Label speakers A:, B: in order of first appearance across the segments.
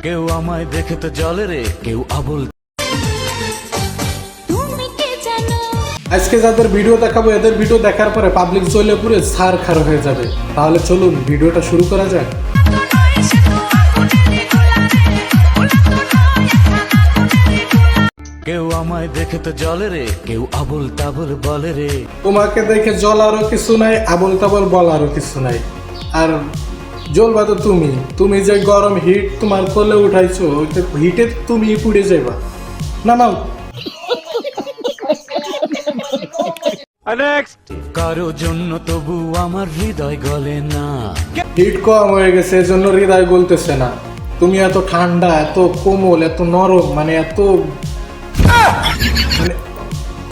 A: কেউ আমায় দেখে তো জলে রে, কেউ আবল।
B: আজকে যাদের ভিডিও দেখাবো এদের ভিডিও দেখার পরে পাবলিক চলে পুরো ছাড় খার হয়ে যাবে। তাহলে চলুন ভিডিওটা শুরু করা যাক।
A: কেউ আমায় দেখে তো জলে রে, কেউ আবল তাবল বলে রে।
B: তোমাকে দেখে জলারও কিছু নাই, আবল তাবল বলারও কিছু নাই। আর জ্বলবা তো তুমি যে গরম হিট তোমার কোলে উঠাইছো, হিটে তুমি পুড়ে যাইবা। না নাও।
A: কারো জন্য তবু আমার হৃদয় গলে না।
B: হিট কম হয়ে গেছে এজন্য হৃদয় গলতেছে না। তুমি এত ঠান্ডা, এত কোমল, এত নরম, মানে এত মানে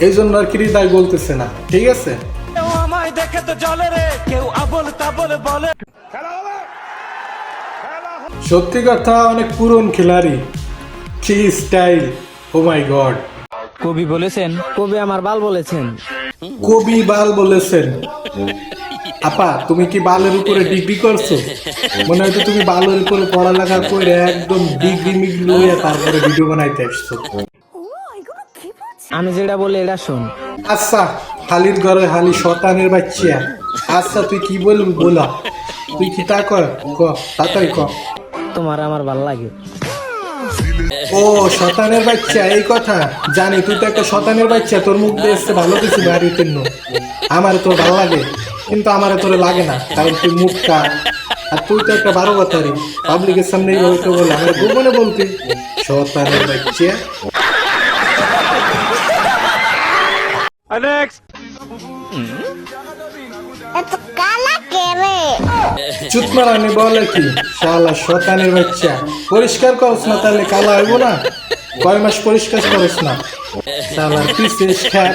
B: এই জন্য আর কি হৃদয় গলতেছে না। ঠিক আছে,
A: কেউ আমায় দেখে তো জলে রে, কেউ আবল তাবল বলে।
B: সত্যি কথা অনেক পুরন খিলাড়ি, কি স্টাইল, ও মাই গড।
C: কবি বলেছেন, কবি আমার বাল বলেছেন।
B: কবি বাল বলেছেন। আপা তুমি কি বালের উপরে ডিগ্রি করছো? মনে হয় তুমি বালের উপরে পড়ালেখা করে একদম ডিগ্রি মিগ্রি লইয়া তারপরে ভিডিও বানাইতে আসছো।
C: আমি যেটা বলি এটা শোন।
B: আচ্ছা, হালির ঘরে হালি শতানের বাচ্চা। আচ্ছা তুই কি বলবি বলা, তুই কি তা কর, ক তাড়াতাড়ি ক।
C: তোমার আমার ভাল লাগে।
B: ও শতানের বাচ্চা, এই কথা জানি। তুই তো একটা শতানের বাচ্চা, তোর মুখ দিয়ে এসছে ভালো কিছু বাড়িতে। আমার তোর ভালো লাগে, কিন্তু আমার তোর লাগে না, কারণ তুই মুখটা। আর তুই তো একটা 12 কথারই, পাবলিকের সামনে এইভাবে তো বলে আমার গোপনে বলতি শতানের বাচ্চা। চুতমারানি বলে কি শালা শতানের বাচ্চা, পরিষ্কার করছ না তাহলে কালা হইব না? কয় মাস পরিষ্কার করছ না শালা, পিছিস খ্যাট,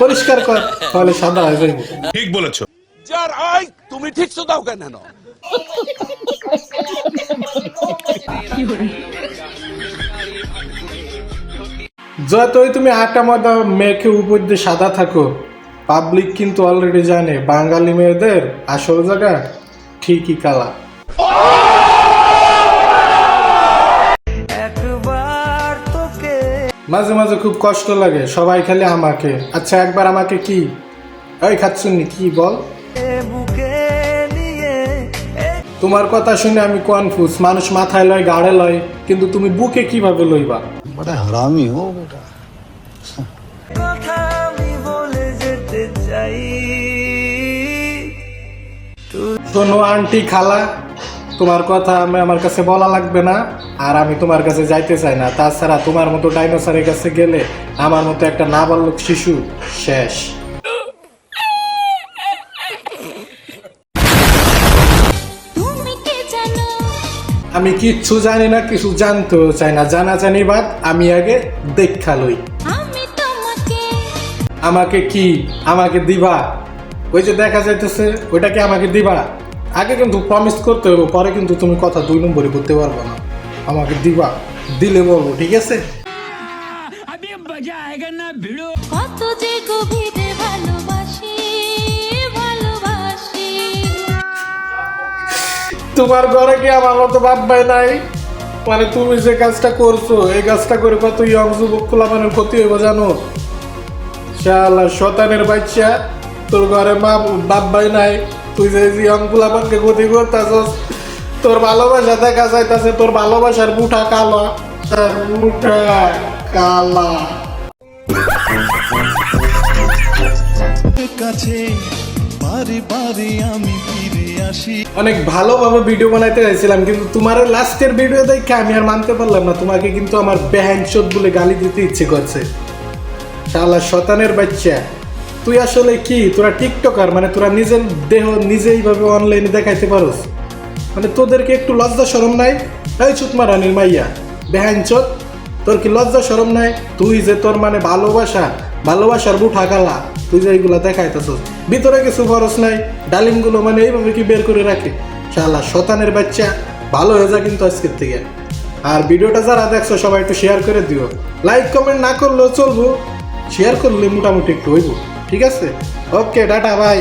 B: পরিষ্কার কর তাহলে সাদা হয়ে যাইব।
D: ঠিক বলেছো।
E: যার আই তুমি ঠিক তো দাও কেন?
B: যতই তুমি আটা ময়দা মেখে উপর দিয়ে সাদা থাকো, পাবলিক কিন্তু অলরেডি জানে বাঙালি মেয়েদের আসল জায়গা ঠিকই কালা। মাঝে মাঝে খুব কষ্ট লাগে, সবাই খালি আমাকে। আচ্ছা একবার আমাকে কি ওই খাচ্ছুনি কি বল। তোমার কথা শুনে আমি কনফিউজ। মানুষ মাথায় লয়, গাড়ে লয়, কিন্তু তুমি বুকে কিভাবে লইবা?
F: बड़ा हरामी हो बेटा।
B: শোনো আন্টি, খালা, তোমার কথা আমার কাছে বলা লাগবে না, আর আমি তোমার কাছে যাইতে চাই না। তাছাড়া তোমার মতো ডাইনোসরের কাছে গেলে আমার মতো একটা নাবালক শিশু শেষ। আমি কিচ্ছু জানি না, কিছু জানতেও চাই না। জানা জানি বাদ, আমি আগে দেখা লই। আমাকে কি আমাকে দিবা? ওই যে দেখা যাইতেছে ওইটাকে আমাকে দিবা? আগে কিন্তু প্রমিস করতে হবে, পরে কিন্তু তুমি কথা 2 নম্বরে করতে পারবো না। আমাকে দিবা, দিলে বলবো, ঠিক আছে? তোমার ঘরে কি আমার মতো বাপ্পাই নাই? মানে তুমি যে কাজটা করছো, এই কাজটা করে কত ইয়ং যুবক খোলামানের ক্ষতি হইব জানো? শালা শতানের বাচ্চা, তোর ঘরে মা বাপ্পাই নাই, তুই যে ইয়ং খোলামানকে ক্ষতি করতেছস। তোর ভালোবাসা দেখা যাইতেছে, তোর ভালোবাসার মুঠা কালা, তার মুঠা কালা।
F: কাছে বারে বারে আমি ফিরে আসি।
B: অনেক ভালোভাবে ভিডিও বানাইতে চাইছিলাম, কিন্তু তোমার লাস্টের ভিডিও দেখে আমি আর মানতে পারলাম না। তোমাকে কিন্তু আমার বেহাইনচোদ বলে গালি দিতে ইচ্ছে করছে। শালা শতানের বাচ্চা, তুই আসলে কি? তোরা টিকটকার, মানে তোরা নিজের দেহ নিজেই ভাবে অনলাইনে দেখাইতে পারোস? মানে তোদেরকে একটু লজ্জা শরম নাই? এই চুতমারানির মাইয়া বেহাইনচোদ, তোর কি লজ্জা শরম নাই? তুই যে তোর মানে ভালোবাসার বুঠা গালা, তুই যে এইগুলা দেখাইতেছস, ভিতরে কিছু খরচ নাই। ডালিমগুলো মানে এইভাবে কি বের করে রাখে? শালা শতানের বাচ্চা, ভালো হয়ে যা কিন্তু আজকের থেকে। আর ভিডিওটা যারা দেখছো সবাই একটু শেয়ার করে দিও। লাইক কমেন্ট না করলেও চলবো, শেয়ার করলে মোটামুটি একটু হইব, ঠিক আছে? ওকে, টাটা, বাই।